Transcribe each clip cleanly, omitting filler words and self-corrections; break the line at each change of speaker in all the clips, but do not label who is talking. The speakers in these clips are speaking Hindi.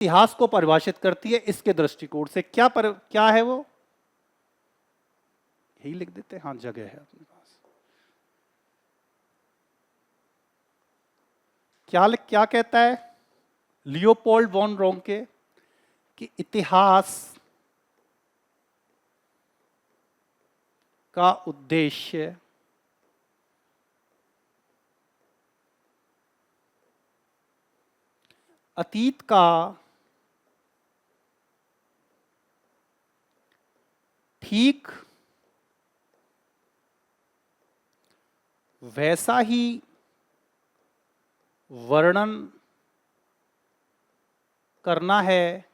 इतिहास को परिभाषित करती है इसके दृष्टिकोण से। क्या है वो, यही लिख देते हैं। हाँ, जगह है अपने पास। क्या कहता है लियोपोल्ड वॉन रोंके कि इतिहास का उद्देश्य अतीत का ठीक वैसा ही वर्णन करना है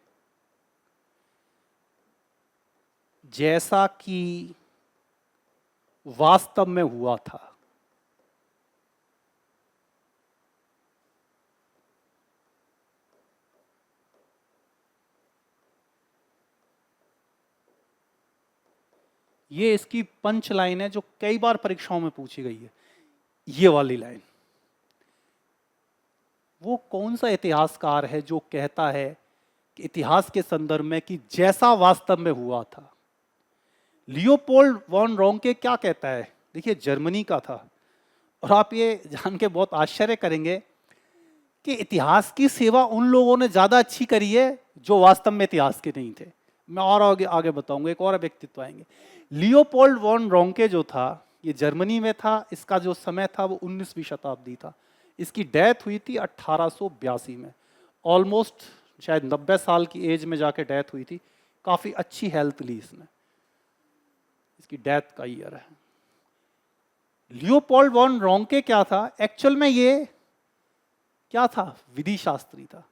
जैसा कि वास्तव में हुआ था। ये इसकी पंच लाइन है जो कई बार परीक्षाओं में पूछी गई है। ये वाली लाइन, वो कौन सा इतिहासकार है जो कहता है कि इतिहास के संदर्भ में कि जैसा वास्तव में हुआ था। लियोपोल्ड वॉन रोंके क्या कहता है, देखिए जर्मनी का था, और आप ये जान के बहुत आश्चर्य करेंगे कि इतिहास की सेवा उन लोगों ने ज्यादा अच्छी करी है जो वास्तव में इतिहास के नहीं थे। मैं और आगे बताऊंगा, एक और व्यक्तित्व आएंगे। लियोपोल्ड वॉन रोंके जो था, ये जर्मनी में था। इसका जो समय था वो 19वीं शताब्दी था। इसकी डेथ हुई थी 1882 में। ऑलमोस्ट शायद 90 साल की एज में जाके डेथ हुई थी। काफी अच्छी हेल्थ ली इसने। इसकी डेथ का ईयर है। लियोपोल्ड वॉन रोंके क्या था एक्चुअल में, ये क्या था, विधि शास्त्री था।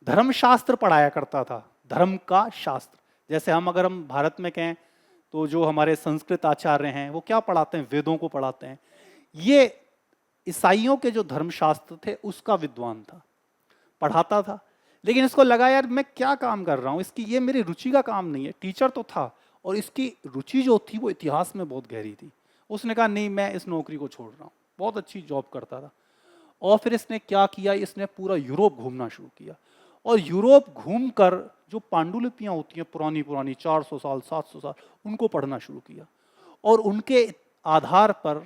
धर्मशास्त्र पढ़ाया करता था, धर्म का शास्त्र। जैसे अगर हम भारत में कहें तो जो हमारे संस्कृत आचार्य हैं वो क्या पढ़ाते हैं, वेदों को पढ़ाते हैं। ये ईसाइयों के जो धर्मशास्त्र थे उसका विद्वान था, पढ़ाता था। लेकिन इसको लगा यार मैं क्या काम कर रहा हूँ, इसकी ये मेरी रुचि का काम नहीं है। टीचर तो था और इसकी रुचि जो थी वो इतिहास में बहुत गहरी थी। उसने कहा नहीं, मैं इस नौकरी को छोड़ रहा हूँ। बहुत अच्छी जॉब करता था। और फिर इसने क्या किया, इसने पूरा यूरोप घूमना शुरू किया। और यूरोप घूमकर जो पांडुलिपियां होती हैं पुरानी पुरानी 400 साल 700 साल, उनको पढ़ना शुरू किया। और उनके आधार पर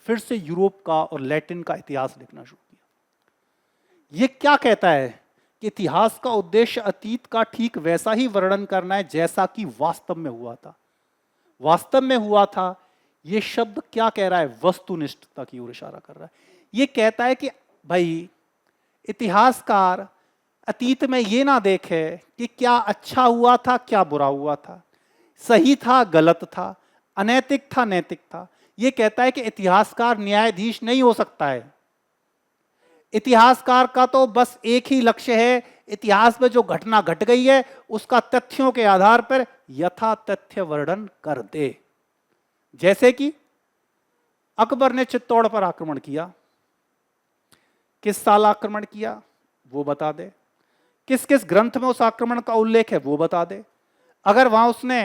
फिर से यूरोप का और लैटिन का इतिहास लिखना शुरू किया। ये क्या कहता है कि इतिहास का उद्देश्य अतीत का ठीक वैसा ही वर्णन करना है जैसा कि वास्तव में हुआ था। वास्तव में हुआ था, ये शब्द क्या कह रहा है, वस्तुनिष्ठता की ओर इशारा कर रहा है। ये कहता है कि भाई इतिहासकार अतीत में ये ना देखे कि क्या अच्छा हुआ था क्या बुरा हुआ था, सही था गलत था, अनैतिक था नैतिक था। ये कहता है कि इतिहासकार न्यायाधीश नहीं हो सकता है। इतिहासकार का तो बस एक ही लक्ष्य है, इतिहास में जो घटना घट गई है उसका तथ्यों के आधार पर यथा तथ्य वर्णन कर दे। जैसे कि अकबर ने चित्तौड़ पर आक्रमण किया, किस साल आक्रमण किया वो बता दे, किस किस ग्रंथ में उस आक्रमण का उल्लेख है वो बता दे। अगर वहां उसने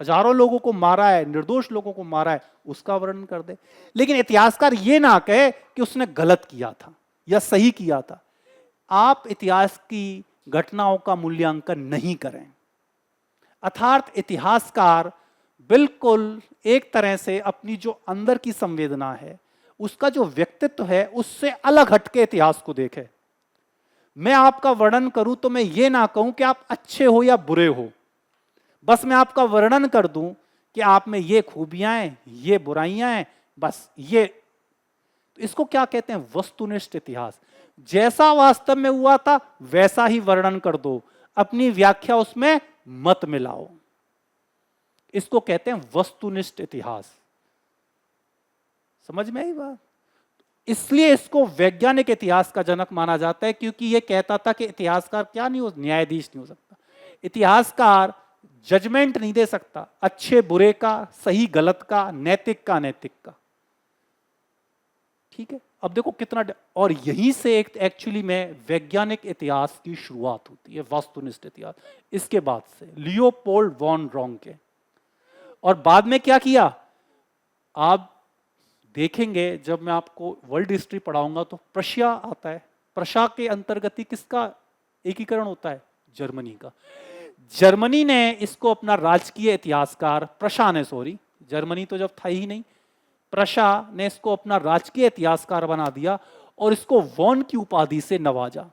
हजारों लोगों को मारा है, निर्दोष लोगों को मारा है, उसका वर्णन कर दे। लेकिन इतिहासकार ये ना कहे कि उसने गलत किया था या सही किया था। आप इतिहास की घटनाओं का मूल्यांकन नहीं करें। अर्थात इतिहासकार बिल्कुल एक तरह से अपनी जो अंदर की संवेदना है, उसका जो व्यक्तित्व है, उससे अलग हटके इतिहास को देखे। मैं आपका वर्णन करूं तो मैं ये ना कहूं कि आप अच्छे हो या बुरे हो, बस मैं आपका वर्णन कर दूं कि आप में ये खूबियां हैं, ये बुराइयां हैं, बस ये। तो इसको क्या कहते हैं, वस्तुनिष्ठ इतिहास। जैसा वास्तव में हुआ था वैसा ही वर्णन कर दो, अपनी व्याख्या उसमें मत मिलाओ। इसको कहते हैं वस्तुनिष्ठ इतिहास। समझ में आई बात? इसलिए इसको वैज्ञानिक इतिहास का जनक माना जाता है, क्योंकि यह कहता था कि इतिहासकार क्या नहीं हो, न्यायाधीश नहीं हो सकता। इतिहासकार जजमेंट नहीं दे सकता अच्छे बुरे का, सही गलत का, नैतिक का अनैतिक का। ठीक है, अब देखो कितना। और यहीं से एक एक्चुअली में वैज्ञानिक इतिहास की शुरुआत होती है, वस्तुनिष्ठ इतिहास। इसके बाद से लियोपोल्ड वॉन रोंके। और बाद में क्या किया आप देखेंगे, जब मैं आपको वर्ल्ड हिस्ट्री पढ़ाऊंगा तो प्रशिया आता है। प्रशा के अंतर्गत ही किसका एकीकरण होता है, जर्मनी का। जर्मनी ने इसको अपना राजकीय इतिहासकार, प्रशा ने, सॉरी जर्मनी तो जब था ही नहीं, प्रशा ने इसको अपना राजकीय इतिहासकार बना दिया और इसको वॉन की उपाधि से नवाजा।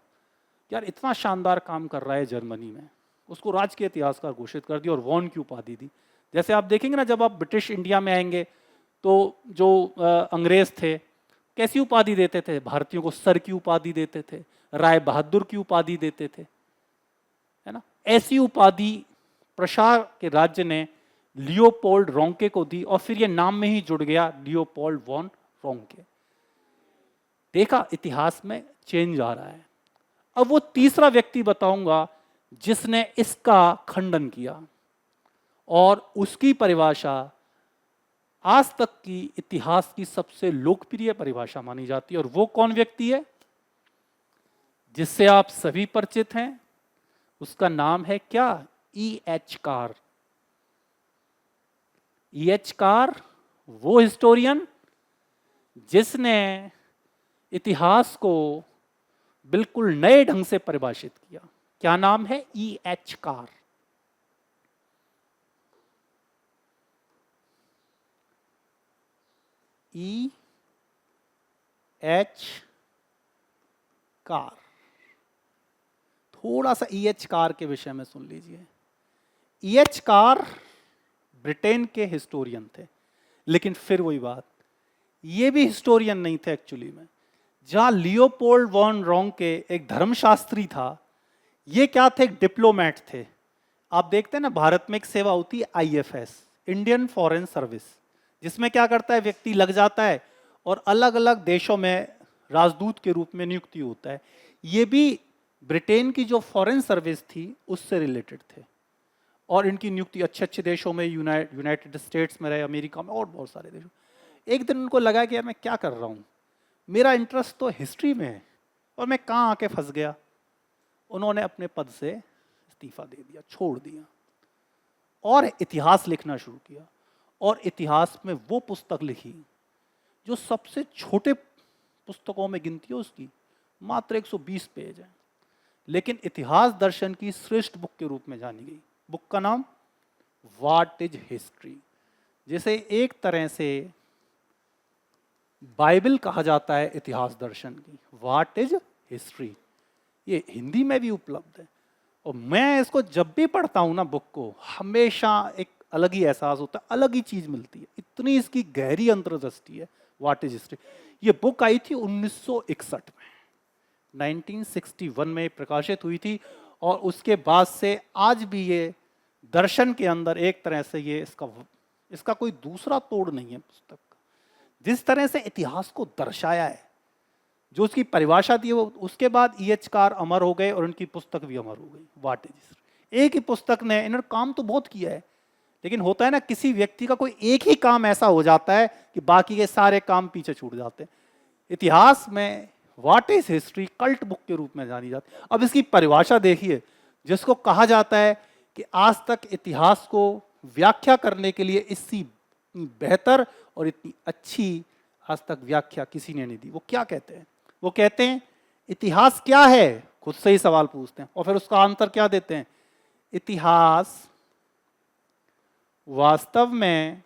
यार इतना शानदार काम कर रहा है जर्मनी में, उसको राजकीय इतिहासकार घोषित कर दिया और वॉन की उपाधि दी। जैसे आप देखेंगे ना, जब आप ब्रिटिश इंडिया में आएंगे तो जो अंग्रेज थे कैसी उपाधि देते थे, भारतीयों को सर की उपाधि देते थे, राय बहादुर की उपाधि देते थे, है ना। ऐसी उपाधि प्रशा के राज्य ने लियोपोल्ड रोंके को दी और फिर ये नाम में ही जुड़ गया लियोपोल्ड वॉन रोंके। देखा, इतिहास में चेंज आ रहा है। अब वो तीसरा व्यक्ति बताऊंगा जिसने इसका खंडन किया और उसकी परिभाषा आज तक की इतिहास की सबसे लोकप्रिय परिभाषा मानी जाती है। और वो कौन व्यक्ति है जिससे आप सभी परिचित हैं? उसका नाम है क्या? E.H. कार। E.H. कार वो हिस्टोरियन जिसने इतिहास को बिल्कुल नए ढंग से परिभाषित किया। क्या नाम है? E.H. कार। E.H. कार। थोड़ा सा E.H. कार के विषय में सुन लीजिए। E.H. कार ब्रिटेन के हिस्टोरियन थे, लेकिन फिर वही बात, ये भी हिस्टोरियन नहीं थे एक्चुअली में। जहां लियोपोल्ड वॉन रोंके एक धर्मशास्त्री था, ये क्या थे? एक डिप्लोमेट थे। आप देखते हैं ना, भारत में एक सेवा होती है IFS, इंडियन फॉरेन सर्विस, जिसमें क्या करता है, व्यक्ति लग जाता है और अलग अलग देशों में राजदूत के रूप में नियुक्ति होता है। ये भी ब्रिटेन की जो फॉरेन सर्विस थी उससे रिलेटेड थे और इनकी नियुक्ति अच्छे अच्छे देशों में, यूनाइटेड स्टेट्स में रहे, अमेरिका में और बहुत सारे देशों। एक दिन उनको लगा कि यार मैं क्या कर रहा हूँ, मेरा इंटरेस्ट तो हिस्ट्री में है और मैं कहाँ आके फंस गया। उन्होंने अपने पद से इस्तीफा दे दिया, छोड़ दिया और इतिहास लिखना शुरू किया। और इतिहास में वो पुस्तक लिखी जो सबसे छोटे पुस्तकों में गिनती है उसकी, मात्र 120 पेज है, लेकिन इतिहास दर्शन की श्रेष्ठ बुक के रूप में जानी गई। बुक का नाम व्हाट इज हिस्ट्री। जैसे एक तरह से बाइबल कहा जाता है इतिहास दर्शन की, व्हाट इज हिस्ट्री, ये हिंदी में भी उपलब्ध है। और मैं इसको जब भी पढ़ता हूँ ना बुक को, हमेशा एक अलग ही एहसास होता है, अलग ही चीज मिलती है, इतनी इसकी गहरी अंतर्दृष्टि है। व्हाट इज हिस्ट्री, ये बुक आई थी 1961 में, 1961 में प्रकाशित हुई थी और उसके बाद से आज भी ये दर्शन के अंदर एक तरह से ये इसका कोई दूसरा तोड़ नहीं है पुस्तक का। जिस तरह से इतिहास को दर्शाया है, जो उसकी परिभाषा दी, वो उसके बाद E.H. कार अमर हो गए और उनकी पुस्तक भी अमर हो गई, व्हाट इज हिस्ट्री। एक ही पुस्तक ने इन्होंने काम तो बहुत किया है, लेकिन होता है ना किसी व्यक्ति का कोई एक ही काम ऐसा हो जाता है कि बाकी के सारे काम पीछे छूट जाते हैं। इतिहास में what is history cult book के रूप में जानी जाती है। अब इसकी परिभाषा देखिए, जिसको कहा जाता है कि आज तक इतिहास को व्याख्या करने के लिए इससे बेहतर और इतनी अच्छी आज तक व्याख्या किसी ने नहीं दी। वो क्या कहते हैं? वो कहते हैं इतिहास क्या है, खुद से ही सवाल पूछते हैं और फिर उसका आंसर क्या देते हैं? इतिहास वास्तव में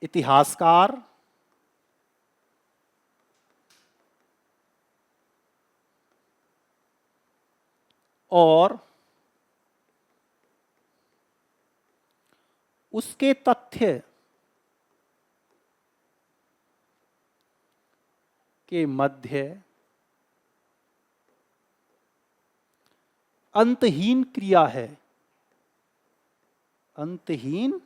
इतिहासकार और उसके तथ्य के मध्य अंतहीन क्रिया है। अंतहीन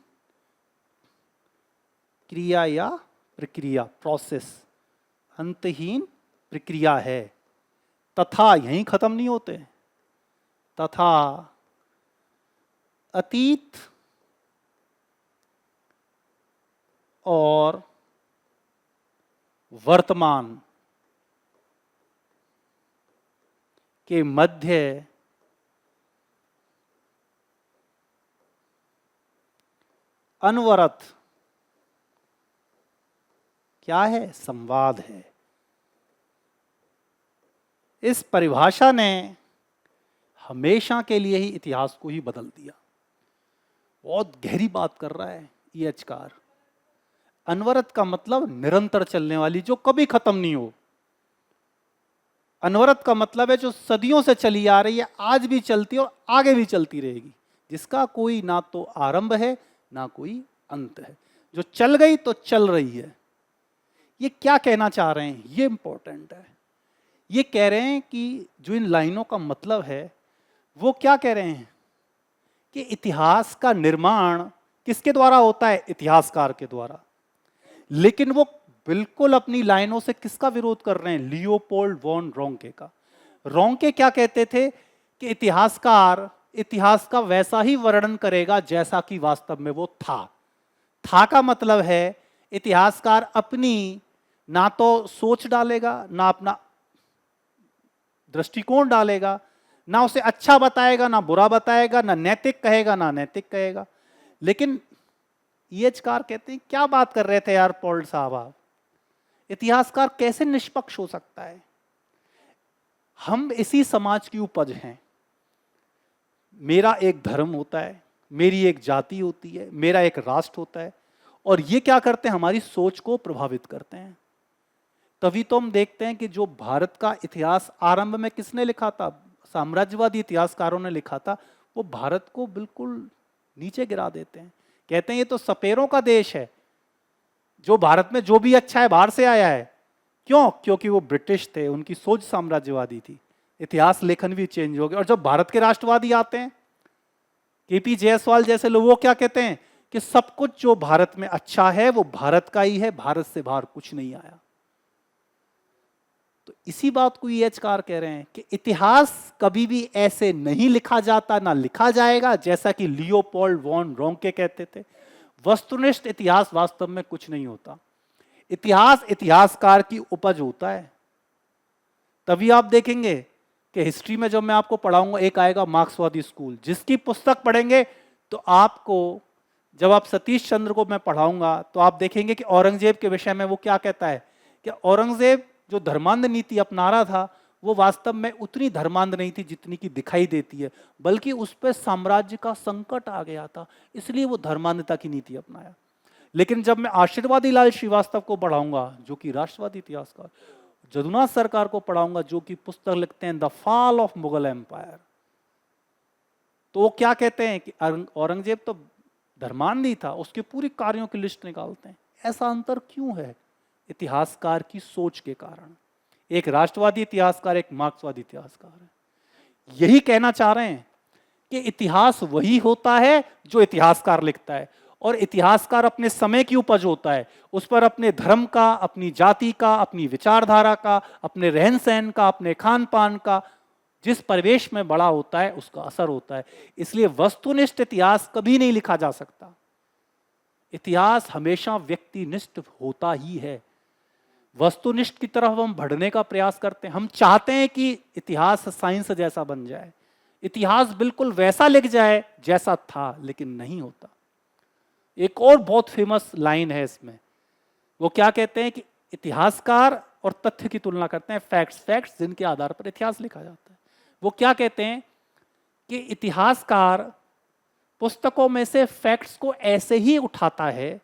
क्रिया या प्रक्रिया, प्रोसेस, अंतहीन प्रक्रिया है। तथा यहीं खत्म नहीं होते, तथा अतीत और वर्तमान के मध्य अनवरत क्या है? संवाद है। इस परिभाषा ने हमेशा के लिए ही इतिहास को ही बदल दिया। बहुत गहरी बात कर रहा है ये अचकार। अनवरत का मतलब निरंतर चलने वाली, जो कभी खत्म नहीं हो। अनवरत का मतलब है जो सदियों से चली आ रही है, आज भी चलती है और आगे भी चलती रहेगी, जिसका कोई ना तो आरंभ है ना कोई अंत है, जो चल गई तो चल रही है। ये क्या कहना चाह रहे हैं, ये इंपॉर्टेंट है। ये कह रहे हैं कि जो इन लाइनों का मतलब है, वो क्या कह रहे हैं कि इतिहास का निर्माण किसके द्वारा होता है, इतिहासकार के द्वारा। लेकिन वो बिल्कुल अपनी लाइनों से किसका विरोध कर रहे हैं, लियोपोल्ड वॉन रोंके का। रोंके क्या कहते थे कि इतिहासकार इतिहास का वैसा ही वर्णन करेगा जैसा कि वास्तव में वो था। था का मतलब है इतिहासकार अपनी ना तो सोच डालेगा, ना अपना दृष्टिकोण डालेगा, ना उसे अच्छा बताएगा ना बुरा बताएगा, ना नैतिक कहेगा ना नैतिक कहेगा। लेकिन ईएचकार कहते हैं क्या बात कर रहे थे यार पॉल्ड साहब आप, इतिहासकार कैसे निष्पक्ष हो सकता है। हम इसी समाज की उपज हैं। मेरा एक धर्म होता है, मेरी एक जाति होती है, मेरा एक राष्ट्र होता है, और ये क्या करते हैं, हमारी सोच को प्रभावित करते हैं। तभी तो हम देखते हैं कि जो भारत का इतिहास आरंभ में किसने लिखा था, साम्राज्यवादी इतिहासकारों ने लिखा था, वो भारत को बिल्कुल नीचे गिरा देते हैं। कहते हैं ये तो सपेरों का देश है, जो भारत में जो भी अच्छा है बाहर से आया है। क्यों? क्योंकि वो ब्रिटिश थे, उनकी सोच साम्राज्यवादी थी, इतिहास लेखन भी चेंज हो गया। और जब भारत के राष्ट्रवादी आते हैं, केपी जायसवाल जैसे लोग, वो क्या कहते हैं कि सब कुछ जो भारत में अच्छा है वो भारत का ही है, भारत से बाहर कुछ नहीं आया। तो इसी बात को ईएचकार कह रहे हैं कि इतिहास कभी भी ऐसे नहीं लिखा जाता, ना लिखा जाएगा जैसा कि लियोपोल्ड वॉन रोंके कहते थे। वस्तुनिष्ठ इतिहास वास्तव में कुछ नहीं होता। इतिहास इतिहासकार की उपज होता है। तभी आप देखेंगे कि हिस्ट्री में जब मैं आपको पढ़ाऊंगा, एक आएगा मार्क्सवादी स्कूल, जिसकी पुस्तक पढ़ेंगे तो आपको, जब आप सतीश चंद्र को मैं पढ़ाऊंगा तो आप देखेंगे कि औरंगजेब के विषय में वो क्या कहता है कि औरंगजेब जो धर्मांध नीति अपना रहा था वो वास्तव में उतनी धर्मांध नहीं थी जितनी की दिखाई देती है, बल्कि उस पर साम्राज्य का संकट आ गया था, इसलिए वो धर्मांधता की नीति अपनाया। लेकिन जब मैं आशीर्वादी लाल श्रीवास्तव को पढ़ाऊंगा, जो कि राष्ट्रवादी इतिहासकार, जदुनाथ सरकार को पढ़ाऊंगा, जो कि पुस्तक लिखते हैं the fall of Mughal empire, तो वो क्या कहते हैं कि औरंगजेब तो धर्मांध ही था, उसके पूरी कार्यों की लिस्ट निकालते हैं। ऐसा अंतर क्यों है? इतिहासकार की सोच के कारण। एक राष्ट्रवादी इतिहासकार, एक मार्क्सवादी इतिहासकार है। यही कहना चाह रहे हैं कि इतिहास वही होता है जो इतिहासकार लिखता है, और इतिहासकार अपने समय की उपज होता है। उस पर अपने धर्म का, अपनी जाति का, अपनी विचारधारा का, अपने रहन सहन का, अपने खान पान का, जिस परिवेश में बड़ा होता है उसका असर होता है। इसलिए वस्तुनिष्ठ इतिहास कभी नहीं लिखा जा सकता। इतिहास हमेशा व्यक्तिनिष्ठ होता ही है। वस्तुनिष्ठ की तरफ हम बढ़ने का प्रयास करते हैं। हम चाहते हैं कि इतिहास साइंस जैसा बन जाए, इतिहास बिल्कुल वैसा लिख जाए जैसा था, लेकिन नहीं होता। एक और बहुत फेमस लाइन है इसमें, वो क्या कहते हैं कि इतिहासकार और तथ्य की तुलना करते हैं, फैक्ट्स जिनके आधार पर इतिहास लिखा जाता है। वो क्या कहते हैं कि इतिहासकार पुस्तकों में से फैक्ट्स को ऐसे ही उठाता है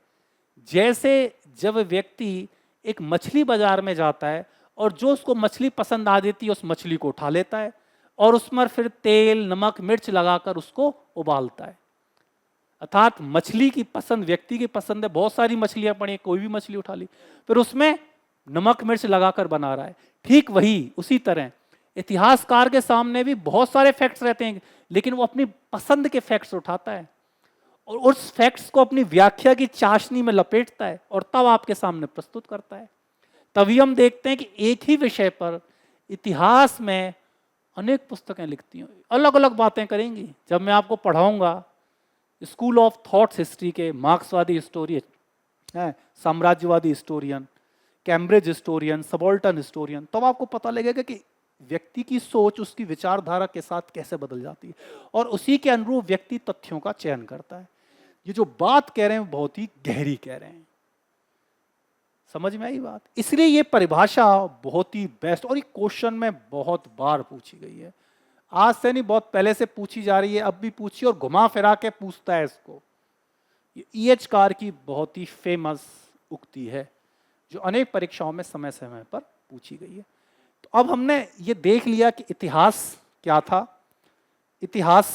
जैसे जब व्यक्ति एक मछली बाजार में जाता है और जो उसको मछली पसंद आ जाती है उस मछली को उठा लेता है और उसमें फिर तेल नमक मिर्च लगाकर उसको उबालता है। अर्थात मछली की पसंद व्यक्ति की पसंद है, बहुत सारी मछलियां पड़ी, कोई भी मछली उठा ली, फिर उसमें नमक मिर्च लगाकर बना रहा है। ठीक वही उसी तरह इतिहासकार के सामने भी बहुत सारे फैक्ट्स रहते हैं, लेकिन वो अपनी पसंद के फैक्ट्स उठाता है और उस फैक्ट्स को अपनी व्याख्या की चाशनी में लपेटता है और तब आपके सामने प्रस्तुत करता है। तभी हम देखते हैं कि एक ही विषय पर इतिहास में अनेक पुस्तकें लिखती हैं, अलग अलग बातें करेंगी। जब मैं आपको पढ़ाऊंगा स्कूल ऑफ थॉट्स हिस्ट्री के मार्क्सवादी हिस्टोरियन है, साम्राज्यवादी historian, Cambridge historian, subaltern historian, तब आपको पता लगेगा कि व्यक्ति की सोच उसकी विचारधारा के साथ कैसे बदल जाती है और उसी के अनुरूप व्यक्ति तथ्यों का चयन करता है। ये जो बात कह रहे हैं बहुत ही गहरी कह रहे हैं, समझ में आई बात? इसलिए ये परिभाषा बहुत ही बेस्ट और ये क्वेश्चन में बहुत बार पूछी गई है। आज से नहीं, बहुत पहले से पूछी जा रही है, अब भी पूछी और घुमा फिरा के पूछता है इसको। ये E.H. कार की बहुत ही फेमस उक्ति है जो अनेक परीक्षाओं में समय समय पर पूछी गई है। तो अब हमने ये देख लिया कि इतिहास क्या था, इतिहास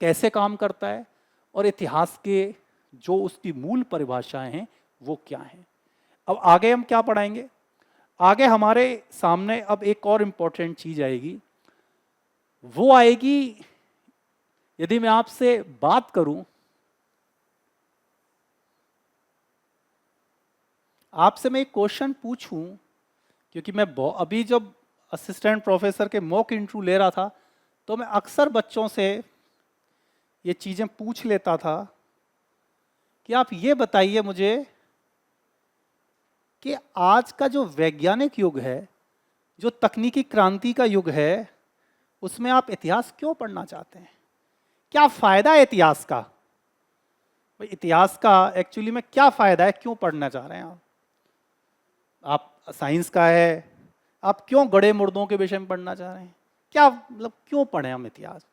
कैसे काम करता है और इतिहास के जो उसकी मूल परिभाषाएं हैं वो क्या हैं। अब आगे हम क्या पढ़ाएंगे? आगे हमारे सामने अब एक और इम्पोर्टेंट चीज आएगी, वो आएगी, यदि मैं आपसे बात करूं, आपसे मैं एक क्वेश्चन पूछूं, क्योंकि मैं अभी जब असिस्टेंट प्रोफेसर के मॉक इंटरव्यू ले रहा था तो मैं अक्सर बच्चों से ये चीजें पूछ लेता था कि आप ये बताइए मुझे कि आज का जो वैज्ञानिक युग है, जो तकनीकी क्रांति का युग है, उसमें आप इतिहास क्यों पढ़ना चाहते हैं? क्या फायदा है इतिहास का? भाई इतिहास का एक्चुअली में क्या फायदा है, क्यों पढ़ना चाह रहे हैं आप? आप साइंस का है, आप क्यों गड़े मुर्दों के विषय में पढ़ना चाह रहे हैं? क्या मतलब क्यों पढ़ें हम इतिहास?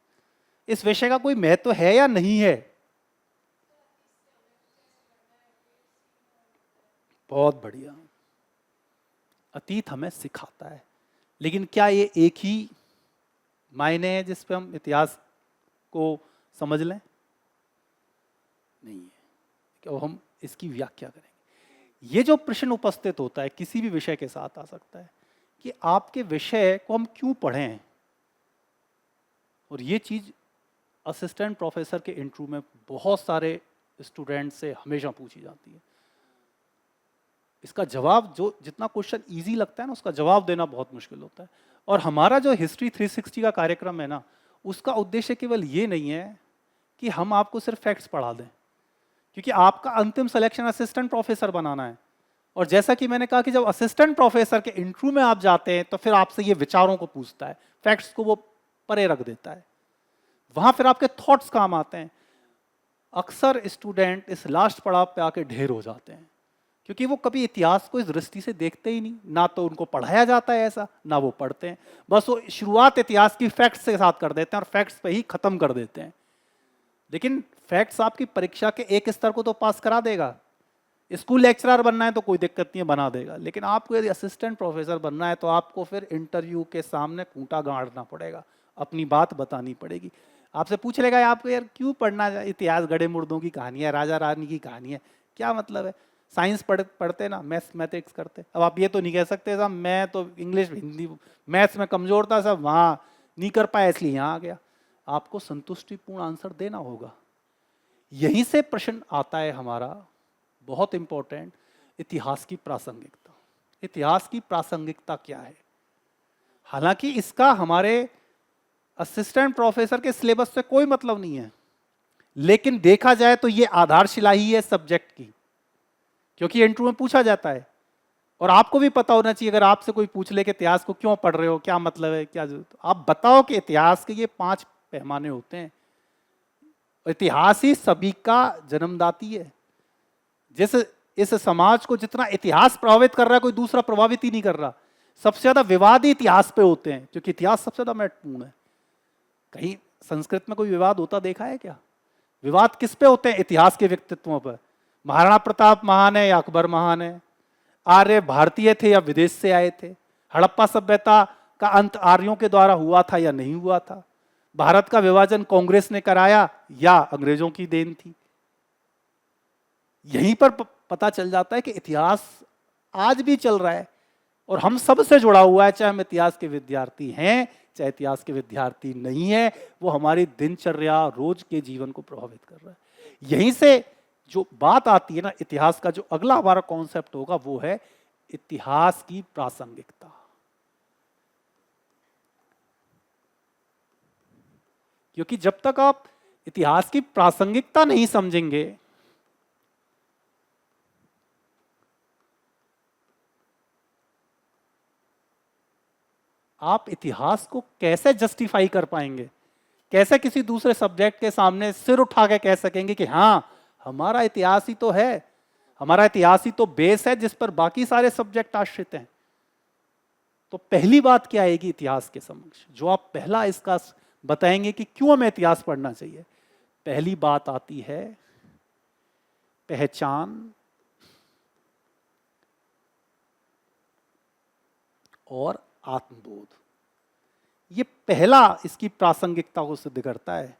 इस विषय का कोई महत्व है या नहीं है? बहुत बढ़िया। अतीत हमें सिखाता है, लेकिन क्या ये एक ही मायने है जिस पे हम इतिहास को समझ लें? नहीं है। क्या हम इसकी व्याख्या करेंगे? ये जो प्रश्न उपस्थित होता है किसी भी विषय के साथ आ सकता है कि आपके विषय को हम क्यों पढ़ें, और ये चीज असिस्टेंट प्रोफेसर के इंटरव्यू में बहुत सारे स्टूडेंट से हमेशा पूछी जाती है। इसका जवाब, जो जितना क्वेश्चन इजी लगता है ना, उसका जवाब देना बहुत मुश्किल होता है। और हमारा जो हिस्ट्री 360 का कार्यक्रम है ना, उसका उद्देश्य केवल ये नहीं है कि हम आपको सिर्फ फैक्ट्स पढ़ा दें, क्योंकि आपका अंतिम सिलेक्शन असिस्टेंट प्रोफेसर बनाना है। और जैसा कि मैंने कहा कि जब असिस्टेंट प्रोफेसर के इंटरव्यू में आप जाते हैं तो फिर आपसे ये विचारों को पूछता है, फैक्ट्स को वो परे रख देता है, वहां फिर आपके थॉट्स काम आते हैं। अक्सर स्टूडेंट इस लास्ट पड़ाव पे आके ढेर हो जाते हैं, क्योंकि वो कभी इतिहास को इस दृष्टि से देखते ही नहीं, ना तो उनको पढ़ाया जाता है ऐसा, ना वो पढ़ते हैं। बस वो शुरुआत इतिहास की फैक्ट्स के साथ कर देते हैं और फैक्ट्स पे ही खत्म कर देते हैं। लेकिन फैक्ट्स आपकी परीक्षा के एक स्तर को तो पास करा देगा। स्कूल लेक्चरर बनना है तो कोई दिक्कत नहीं है, बना देगा। लेकिन आपको यदि असिस्टेंट प्रोफेसर बनना है तो आपको फिर इंटरव्यू के सामने खूंटा गाड़ना पड़ेगा, अपनी बात बतानी पड़ेगी। आपसे पूछ लेगा आपको, यार क्यों पढ़ना इतिहास, गड़े मुर्दों की कहानी है, राजा रानी की कहानी है, क्या मतलब है? साइंस पढ़ते ना, मैथमेटिक्स करते। अब आप ये तो नहीं कह सकते साहब मैं तो इंग्लिश हिंदी मैथ्स में कमजोर था, सब वहाँ नहीं कर पाया इसलिए यहाँ आ गया। आपको संतुष्टिपूर्ण आंसर देना होगा। यहीं से प्रश्न आता है हमारा बहुत इंपॉर्टेंट, इतिहास की प्रासंगिकता। इतिहास की प्रासंगिकता क्या है? हालांकि इसका हमारे असिस्टेंट प्रोफेसर के सिलेबस से कोई मतलब नहीं है, लेकिन देखा जाए तो ये आधारशिला ही है सब्जेक्ट की, क्योंकि इंटरव्यू में पूछा जाता है। और आपको भी पता होना चाहिए, अगर आपसे कोई पूछ ले कि इतिहास को क्यों पढ़ रहे हो, क्या मतलब है, क्या जरूरत, आप बताओ कि इतिहास के ये 5 पैमाने होते हैं। इतिहास ही सभी का जन्मदाती है। जैसे इस समाज को जितना इतिहास प्रभावित कर रहा है, कोई दूसरा प्रभावित ही नहीं कर रहा। सबसे ज्यादा विवाद ही इतिहास पे होते हैं, क्योंकि इतिहास सबसे ज्यादा महत्वपूर्ण है। कहीं संस्कृत में कोई विवाद होता देखा है क्या? विवाद किस पे होते हैं? इतिहास के व्यक्तित्वों पर। महाराणा प्रताप महान है या अकबर महान है? आर्य भारतीय थे या विदेश से आए थे? हड़प्पा सभ्यता का अंत आर्यों के द्वारा हुआ था या नहीं हुआ था? भारत का विभाजन कांग्रेस ने कराया या अंग्रेजों की देन थी? यहीं पर पता चल जाता है कि इतिहास आज भी चल रहा है और हम सबसे जुड़ा हुआ है, चाहे हम इतिहास के विद्यार्थी हैं चाहे इतिहास के विद्यार्थी नहीं है। वो हमारी दिनचर्या, रोज के जीवन को प्रभावित कर रहा है। यहीं से जो बात आती है ना, इतिहास का जो अगला हमारा कॉन्सेप्ट होगा वो है इतिहास की प्रासंगिकता। क्योंकि जब तक आप इतिहास की प्रासंगिकता नहीं समझेंगे, आप इतिहास को कैसे जस्टिफाई कर पाएंगे? कैसे किसी दूसरे सब्जेक्ट के सामने सिर उठा के कह सकेंगे कि हाँ हमारा इतिहास ही तो है, हमारा इतिहास ही तो बेस है जिस पर बाकी सारे सब्जेक्ट आश्रित हैं। तो पहली बात क्या आएगी इतिहास के समक्ष, जो आप पहला इसका बताएंगे कि क्यों हमें इतिहास पढ़ना चाहिए। पहली बात आती है पहचान और आत्मबोध। ये पहला इसकी प्रासंगिकता को सिद्ध करता है।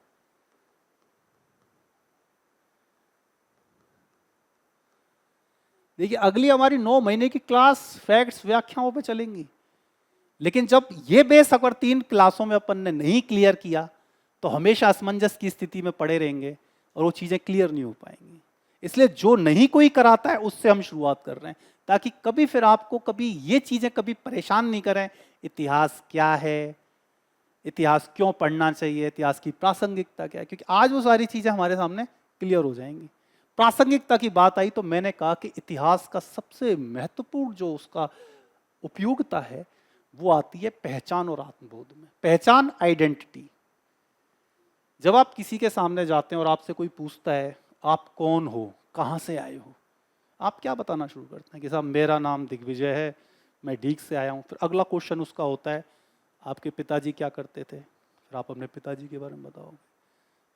देखिए, अगली हमारी 9 महीने की क्लास फैक्ट्स व्याख्याओं पे चलेंगी, लेकिन जब ये बेस अगर 3 क्लासों में अपन ने नहीं क्लियर किया तो हमेशा असमंजस की स्थिति में पड़े रहेंगे और वो चीजें क्लियर नहीं हो पाएंगी। इसलिए जो नहीं कोई कराता है उससे हम शुरुआत कर रहे हैं, ताकि कभी फिर आपको कभी ये चीजें कभी परेशान नहीं करें। इतिहास क्या है, इतिहास क्यों पढ़ना चाहिए, इतिहास की प्रासंगिकता क्या है, क्योंकि आज वो सारी चीजें हमारे सामने क्लियर हो जाएंगी। प्रासंगिकता की बात आई तो मैंने कहा कि इतिहास का सबसे महत्वपूर्ण जो उसका उपयोगिता है वो आती है पहचान और आत्मबोध में। पहचान, आइडेंटिटी। जब आप किसी के सामने जाते हैं और आपसे कोई पूछता है आप कौन हो, कहाँ से आए हो, आप क्या बताना शुरू करते हैं कि साहब मेरा नाम दिग्विजय है, मैं डीग से आया हूँ। फिर अगला क्वेश्चन उसका होता है आपके पिताजी क्या करते थे, फिर आप अपने पिताजी के बारे में बताओगे।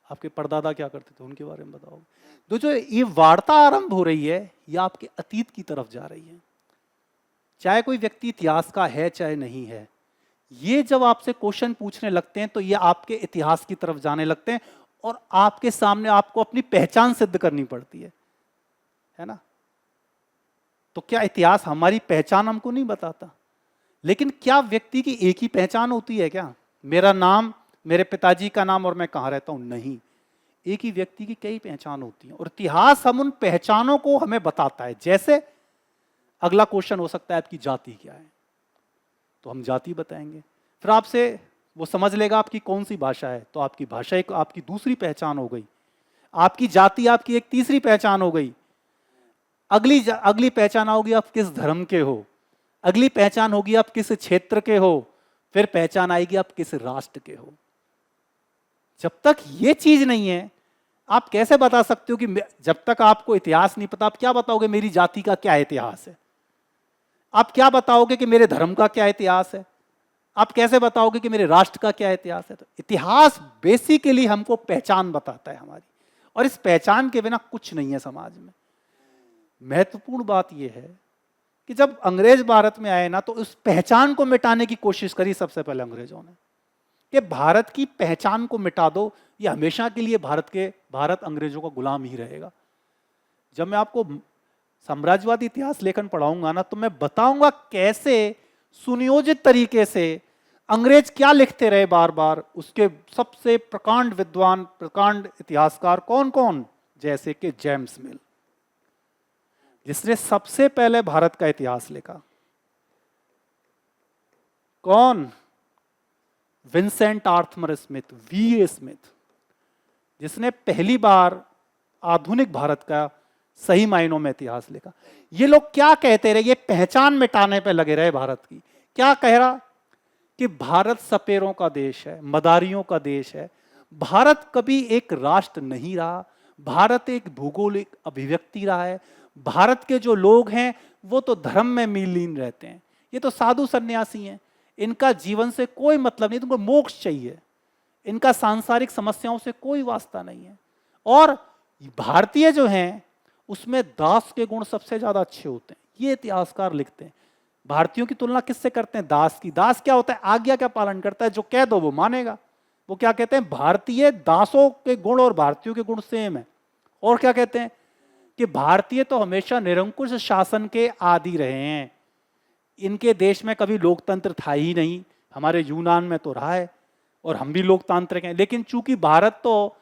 आपके परदादा क्या करते थे, उनके बारे में बताओगे। तो जो ये वार्ता आरंभ हो रही है ये आपके अतीत की तरफ जा रही है। चाहे कोई व्यक्ति इतिहास का है चाहे नहीं है, ये जब आपसे क्वेश्चन पूछने लगते हैं तो ये आपके इतिहास की तरफ जाने लगते हैं और आपके सामने आपको अपनी पहचान सिद्ध करनी पड़ती है ना। तो क्या इतिहास हमारी पहचान हमको नहीं बताता? लेकिन क्या व्यक्ति की एक ही पहचान होती है क्या? मेरा नाम, मेरे पिताजी का नाम और मैं कहाँ रहता हूं? नहीं, एक ही व्यक्ति की कई पहचान होती हैं और इतिहास हम उन पहचानों को हमें बताता है। जैसे अगला क्वेश्चन हो सकता है आपकी जाति क्या है, तो हम जाति बताएंगे। फिर आपसे वो समझ लेगा आपकी कौन सी भाषा है, तो आपकी भाषा एक आपकी दूसरी पहचान हो गई। आपकी जाति आपकी एक तीसरी पहचान हो गई। अगली पहचान होगी आप किस धर्म के हो, अगली पहचान होगी आप किस क्षेत्र के हो, फिर पहचान आएगी आप किस राष्ट्र के हो। जब तक ये चीज नहीं है आप कैसे बता सकते हो कि जब तक आपको इतिहास नहीं पता आप क्या बताओगे मेरी जाति का क्या इतिहास है? आप क्या बताओगे कि मेरे धर्म का क्या इतिहास है? आप कैसे बताओगे कि मेरे राष्ट्र का क्या इतिहास है? तो इतिहास बेसिकली हमको पहचान बताता है हमारी, और इस पहचान के बिना कुछ नहीं है समाज में। महत्वपूर्ण बात यह है कि जब अंग्रेज भारत में आए ना तो उस पहचान को मिटाने की कोशिश करी सबसे पहले अंग्रेजों ने, कि भारत की पहचान को मिटा दो, ये हमेशा के लिए भारत अंग्रेजों का गुलाम ही रहेगा। जब मैं आपको साम्राज्यवादी इतिहास लेखन पढ़ाऊंगा ना तो मैं बताऊंगा कैसे सुनियोजित तरीके से अंग्रेज क्या लिखते रहे बार बार। उसके सबसे प्रकांड विद्वान, प्रकांड इतिहासकार कौन कौन? जैसे कि जेम्स मिल, जिसने सबसे पहले भारत का इतिहास लिखा। कौन? विंसेंट आर्थर स्मिथ, वीए स्मिथ, जिसने पहली बार आधुनिक भारत का सही मायनों में इतिहास लिखा। ये लोग क्या कहते रहे, ये पहचान मिटाने पे लगे रहे भारत की। क्या कह रहा कि भारत सपेरों का देश है, मदारियों का देश है, भारत कभी एक राष्ट्र नहीं रहा, भारत एक भौगोलिक अभिव्यक्ति रहा है, भारत के जो लोग हैं वो तो धर्म में लीन रहते हैं, ये तो साधु सन्यासी हैं, इनका जीवन से कोई मतलब नहीं, तुमको मोक्ष चाहिए, इनका सांसारिक समस्याओं से कोई वास्ता नहीं है। और भारतीय जो हैं उसमें दास के गुण सबसे ज्यादा अच्छे होते हैं, ये इतिहासकार लिखते हैं। भारतीयों की तुलना किससे करते हैं? दास की। दास क्या होता है? आज्ञा का पालन करता है, जो कह दो वो मानेगा। वो क्या कहते हैं? भारतीय दासों के गुण और भारतीयों के गुण सेम है। और क्या कहते हैं कि भारतीय तो हमेशा निरंकुश शासन के आदी रहे हैं, इनके देश में कभी लोकतंत्र था ही नहीं, हमारे यूनान में तो रहा है और हम भी लोकतांत्रिक हैं, लेकिन चूंकि भारत तो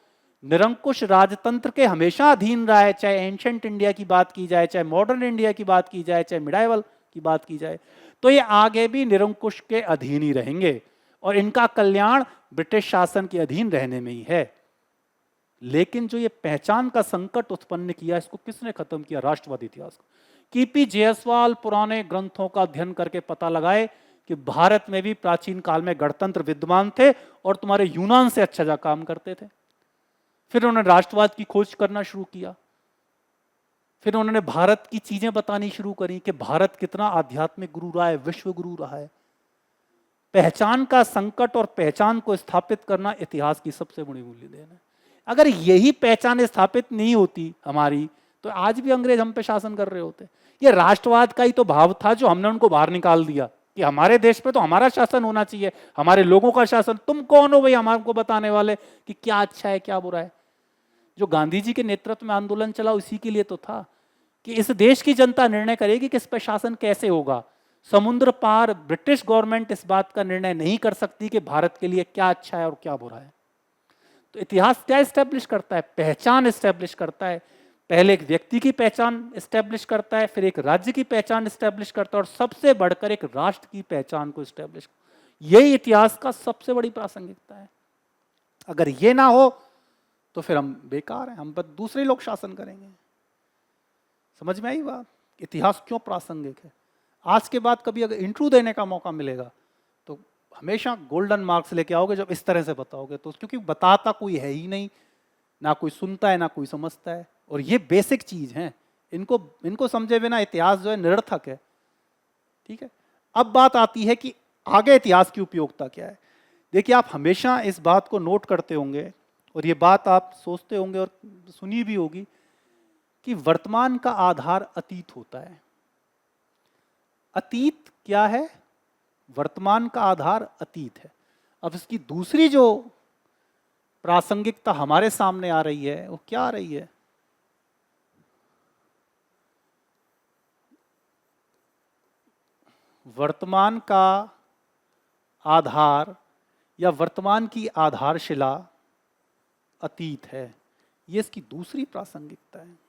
निरंकुश राजतंत्र के हमेशा अधीन रहा है, चाहे एंशंट इंडिया की बात की जाए, चाहे मॉडर्न इंडिया की बात की जाए, चाहे मिडाइवल की बात की जाए, तो ये आगे भी निरंकुश के अधीन ही रहेंगे और इनका कल्याण ब्रिटिश शासन के अधीन रहने में ही है। लेकिन जो ये पहचान का संकट उत्पन्न किया, इसको किसने खत्म किया? राष्ट्रवादी इतिहास को। कीपी जायसवाल पुराने ग्रंथों का अध्ययन करके पता लगाए कि भारत में भी प्राचीन काल में गणतंत्र विद्यमान थे और तुम्हारे यूनान से अच्छा काम करते थे। फिर उन्होंने राष्ट्रवाद की खोज करना शुरू किया, फिर उन्होंने भारत की चीजें बतानी शुरू करी कि भारत कितना आध्यात्मिक गुरु रहा है, विश्व गुरु रहा है। पहचान का संकट और पहचान को स्थापित करना इतिहास की सबसे बड़ी मूल्य देन है। अगर यही पहचान स्थापित नहीं होती हमारी, तो आज भी अंग्रेज हम पे शासन कर रहे होते। ये राष्ट्रवाद का ही तो भाव था जो हमने उनको बाहर निकाल दिया कि हमारे देश पे तो हमारा शासन होना चाहिए, हमारे लोगों का शासन। तुम कौन हो भाई हमको बताने वाले कि क्या अच्छा है क्या बुरा है? जो गांधी जी के नेतृत्व में आंदोलन चला उसी के लिए तो था कि इस देश की जनता निर्णय करेगी कि इस पर शासन कैसे होगा। समुद्र पार ब्रिटिश गवर्नमेंट इस बात का निर्णय नहीं कर सकती कि भारत के लिए क्या अच्छा है और क्या बुरा है। तो इतिहास क्या एस्टेब्लिश करता है? पहचान एस्टेब्लिश करता है। पहले एक व्यक्ति की पहचान एस्टेब्लिश करता है, फिर एक राज्य की पहचान एस्टेब्लिश करता है, और सबसे बढ़कर एक राष्ट्र की पहचान को एस्टेब्लिश। यही इतिहास का सबसे बड़ी प्रासंगिकता है। अगर ये ना हो तो फिर हम बेकार हैं, हम पर दूसरे लोग शासन करेंगे। समझ में आई बात? इतिहास क्यों प्रासंगिक है? आज के बाद कभी अगर इंटरव्यू देने का मौका मिलेगा तो हमेशा गोल्डन मार्क्स लेके आओगे जब इस तरह से बताओगे। तो क्योंकि बताता कोई है ही नहीं, ना कोई सुनता है ना कोई समझता है, और ये बेसिक चीज है। इनको समझे बिना इतिहास जो है निरर्थक है। ठीक है, अब बात आती है कि आगे इतिहास की उपयोगिता क्या है। देखिए, आप हमेशा इस बात को नोट करते होंगे और ये बात आप सोचते होंगे और सुनी भी होगी कि वर्तमान का आधार अतीत होता है। अतीत क्या है? वर्तमान का आधार अतीत है। अब इसकी दूसरी जो प्रासंगिकता हमारे सामने आ रही है वो क्या आ रही है? वर्तमान का आधार या वर्तमान की आधारशिला अतीत है। ये इसकी दूसरी प्रासंगिकता है।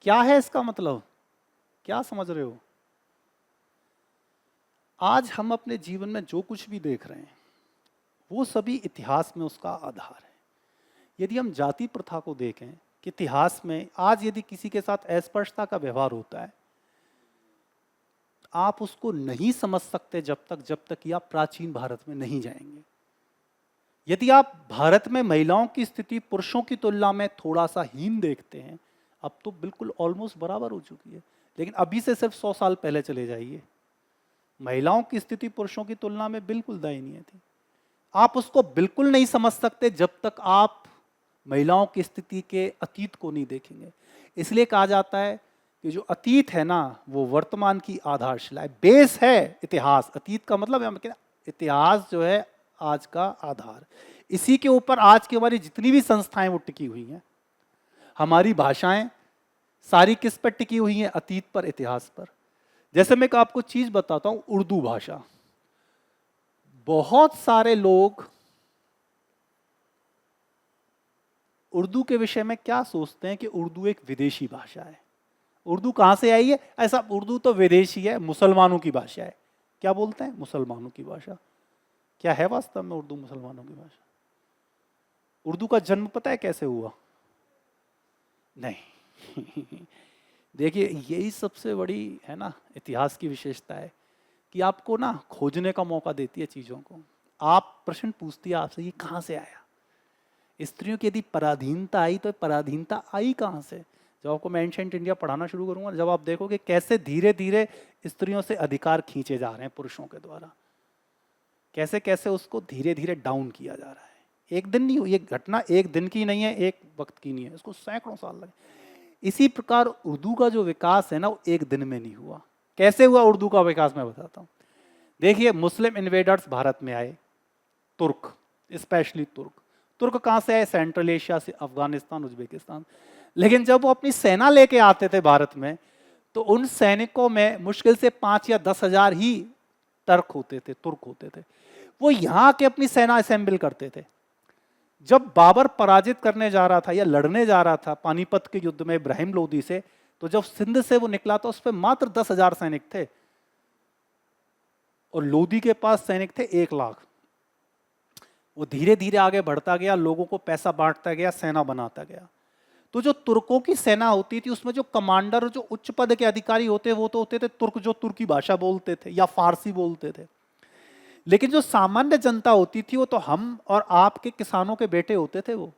क्या है इसका मतलब? क्या समझ रहे हो? आज हम अपने जीवन में जो कुछ भी देख रहे हैं वो सभी इतिहास में उसका आधार है। यदि हम जाति प्रथा को देखें कि इतिहास में आज यदि किसी के साथ अस्पृश्यता का व्यवहार होता है, आप उसको नहीं समझ सकते जब तक कि आप प्राचीन भारत में नहीं जाएंगे। यदि आप भारत में महिलाओं की स्थिति पुरुषों की तुलना में थोड़ा सा हीन देखते हैं, अब तो बिल्कुल ऑलमोस्ट बराबर हो चुकी है, लेकिन अभी से सिर्फ 100 साल पहले चले जाइए, महिलाओं की स्थिति पुरुषों की तुलना में बिल्कुल दयनीय थी। आप उसको बिल्कुल नहीं समझ सकते जब तक आप महिलाओं की स्थिति के अतीत को नहीं देखेंगे। इसलिए कहा जाता है कि जो अतीत है ना वो वर्तमान की आधारशिला है, बेस है इतिहास। अतीत का मतलब है इतिहास जो है आज का आधार। इसी के ऊपर आज की हमारी जितनी भी संस्थाएं वो टिकी हुई हैं। हमारी भाषाएं सारी किस पर टिकी हुई हैं? अतीत पर, इतिहास पर। जैसे मैं आपको चीज बताता हूं, उर्दू भाषा। बहुत सारे लोग उर्दू के विषय में क्या सोचते हैं कि उर्दू एक विदेशी भाषा है। उर्दू कहां से आई है? ऐसा, उर्दू तो विदेशी है, मुसलमानों की भाषा है। क्या बोलते हैं? मुसलमानों की भाषा। क्या है वास्तव में उर्दू मुसलमानों की भाषा? उर्दू का जन्म पता है कैसे हुआ? नहीं। देखिए, यही सबसे बड़ी है ना इतिहास की विशेषता है कि आपको ना खोजने का मौका देती है चीजों को। आप प्रश्न पूछती है आपसे, ये कहां से आया? स्त्रियों की यदि पराधीनता आई तो पराधीनता आई कहां से? जब आपको मैं एंशिएंट इंडिया पढ़ाना शुरू करूंगा, जब आप देखोगे कैसे धीरे धीरे स्त्रियों से अधिकार खींचे जा रहे हैं पुरुषों के द्वारा, कैसे कैसे उसको धीरे धीरे डाउन किया जा रहा है। एक दिन नहीं हुई ये घटना, एक दिन की नहीं है, एक वक्त की नहीं है, इसको सैकड़ों साल लगे। इसी प्रकार उर्दू का जो विकास है ना वो एक दिन में नहीं हुआ। कैसे हुआ उर्दू का विकास मैं बताता हूँ। देखिए, मुस्लिम इन्वेडर्स भारत में आए, तुर्क, स्पेशली तुर्क कहाँ से आए? सेंट्रल एशिया से, अफगानिस्तान, उज्बेकिस्तान। लेकिन जब वो अपनी सेना लेके आते थे भारत में, तो उन सैनिकों में मुश्किल से 5 या 10 हजार ही तुर्क होते थे। वो यहाँ के अपनी सेना असेंबल करते थे। जब बाबर पराजित करने जा रहा था या लड़ने जा रहा था पानीपत के युद्ध में इब्राहिम लोदी से, तो जब सिंध से वो निकला था उस पर मात्र 10 हजार सैनिक थे और लोदी के पास सैनिक थे 1 लाख। वो धीरे धीरे आगे बढ़ता गया, लोगों को पैसा बांटता गया, सेना बनाता गया। तो जो तुर्कों की सेना होती थी उसमें जो कमांडर और जो उच्च पद के अधिकारी होते वो तो होते थे तुर्क, जो तुर्की भाषा बोलते थे या फारसी बोलते थे। लेकिन जो सामान्य जनता होती थी वो तो हम और आपके किसानों के बेटे होते थे। वो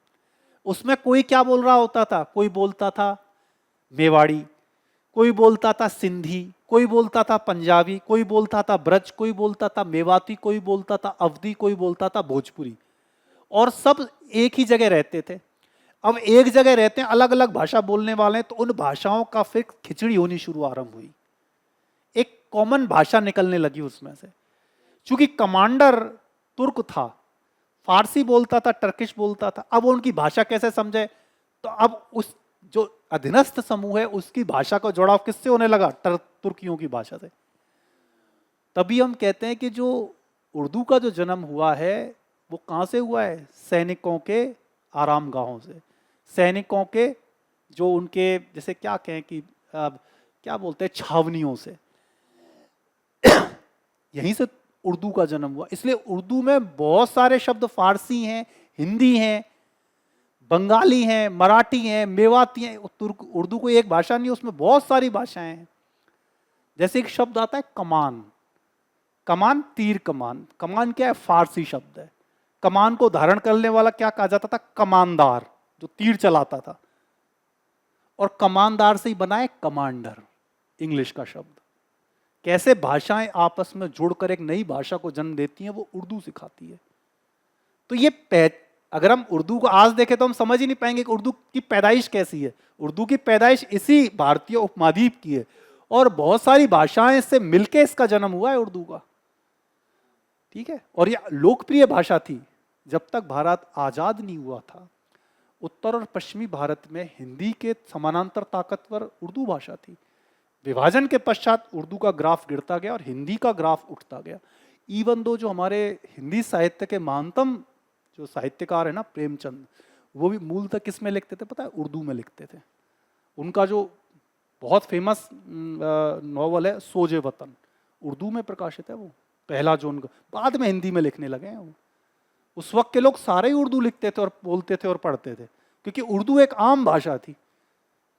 उसमें कोई क्या बोल रहा होता था? कोई बोलता था मेवाड़ी, कोई बोलता था सिंधी, कोई बोलता था पंजाबी, कोई बोलता था ब्रज, कोई बोलता था मेवाती, कोई बोलता था अवधी, कोई बोलता था भोजपुरी, और सब एक ही जगह रहते थे। अब एक जगह रहते हैं, अलग अलग भाषा बोलने वाले हैं, तो उन भाषाओं का फिर खिचड़ी होनी शुरू आरंभ हुई, एक कॉमन भाषा निकलने लगी उसमें से। चूंकि कमांडर तुर्क था, फारसी बोलता था, टर्किश बोलता था, अब उनकी भाषा कैसे समझे? तो अब उस जो अधीनस्थ समूह है उसकी भाषा का जुड़ाव किससे होने लगा? तुर्कियों की भाषा से। तभी हम कहते हैं कि जो उर्दू का जो जन्म हुआ है वो कहाँ से हुआ है? सैनिकों के आरामगाहों से, सैनिकों के जो उनके जैसे क्या कहें कि क्या बोलते हैं, छावनियों से। यहीं से उर्दू का जन्म हुआ। इसलिए उर्दू में बहुत सारे शब्द फारसी हैं, हिंदी हैं, बंगाली हैं, मराठी हैं, मेवाती हैं। तुर्क उर्दू कोई एक भाषा नहीं, उसमें बहुत सारी भाषाएं हैं। जैसे एक शब्द आता है कमान, कमान तीर कमान, कमान क्या है? फारसी शब्द है। कमान को धारण करने वाला क्या कहा जाता था? कमानदार, जो तीर चलाता था। और कमानदार से ही बना है कमांडर, इंग्लिश का शब्द। कैसे भाषाएं आपस में जुड़कर एक नई भाषा को जन्म देती हैं, वो उर्दू सिखाती है। तो ये अगर हम उर्दू को आज देखें तो हम समझ ही नहीं पाएंगे कि उर्दू की पैदाइश कैसी है। उर्दू की पैदाइश इसी भारतीय उपमहाद्वीप की है, और बहुत सारी भाषाएं से मिलके इसका जन्म हुआ है उर्दू का। ठीक है, और यह लोकप्रिय भाषा थी जब तक भारत आजाद नहीं हुआ था। उत्तर और पश्चिमी भारत में हिंदी के समानांतर ताकतवर उर्दू भाषा थी। विभाजन के पश्चात उर्दू का ग्राफ गिरता गया और हिंदी का ग्राफ उठता गया। इवन दो जो हमारे हिंदी साहित्य के महानतम जो साहित्यकार है ना, प्रेमचंद, वो भी मूलतः किस में लिखते थे पता है? उर्दू में लिखते थे। उनका जो बहुत फेमस नॉवल है सोजे वतन, उर्दू में प्रकाशित है। वो पहला जो उनका, बाद में हिंदी में लिखने लगे हैं वो। उस वक्त के लोग सारे ही उर्दू लिखते थे और बोलते थे और पढ़ते थे, क्योंकि उर्दू एक आम भाषा थी।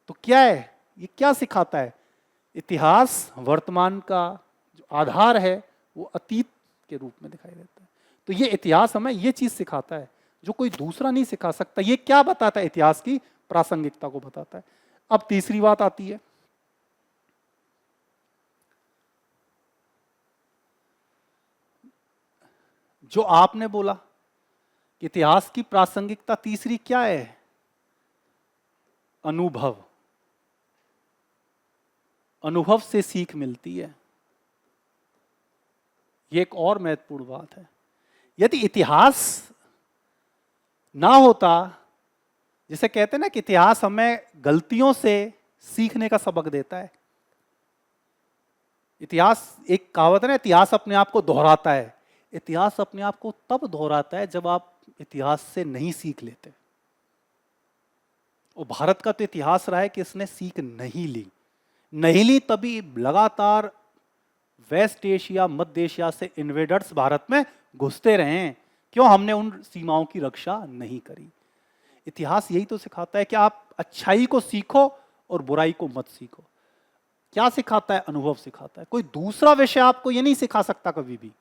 तो क्या है ये, क्या सिखाता है? इतिहास वर्तमान का जो आधार है वो अतीत के रूप में दिखाई देता है। तो ये इतिहास हमें ये चीज सिखाता है जो कोई दूसरा नहीं सिखा सकता। ये क्या बताता है? इतिहास की प्रासंगिकता को बताता है। अब तीसरी बात आती है, जो आपने बोला कि इतिहास की प्रासंगिकता तीसरी क्या है? अनुभव। अनुभव से सीख मिलती है। ये एक और महत्वपूर्ण बात है। यदि इतिहास ना होता, जिसे कहते हैं ना कि इतिहास हमें गलतियों से सीखने का सबक देता है। इतिहास, एक कहावत है ना, इतिहास अपने आप को दोहराता है। इतिहास अपने आप को तब दोहराता है जब आप इतिहास से नहीं सीख लेते। और भारत का तो इतिहास रहा है कि इसने सीख नहीं ली, तभी लगातार वेस्ट एशिया, मध्य एशिया से इन्वेडर्स भारत में घुसते रहे हैं। क्यों? हमने उन सीमाओं की रक्षा नहीं करी। इतिहास यही तो सिखाता है कि आप अच्छाई को सीखो और बुराई को मत सीखो। क्या सिखाता है? अनुभव सिखाता है। कोई दूसरा विषय आपको ये नहीं सिखा सकता कभी भी,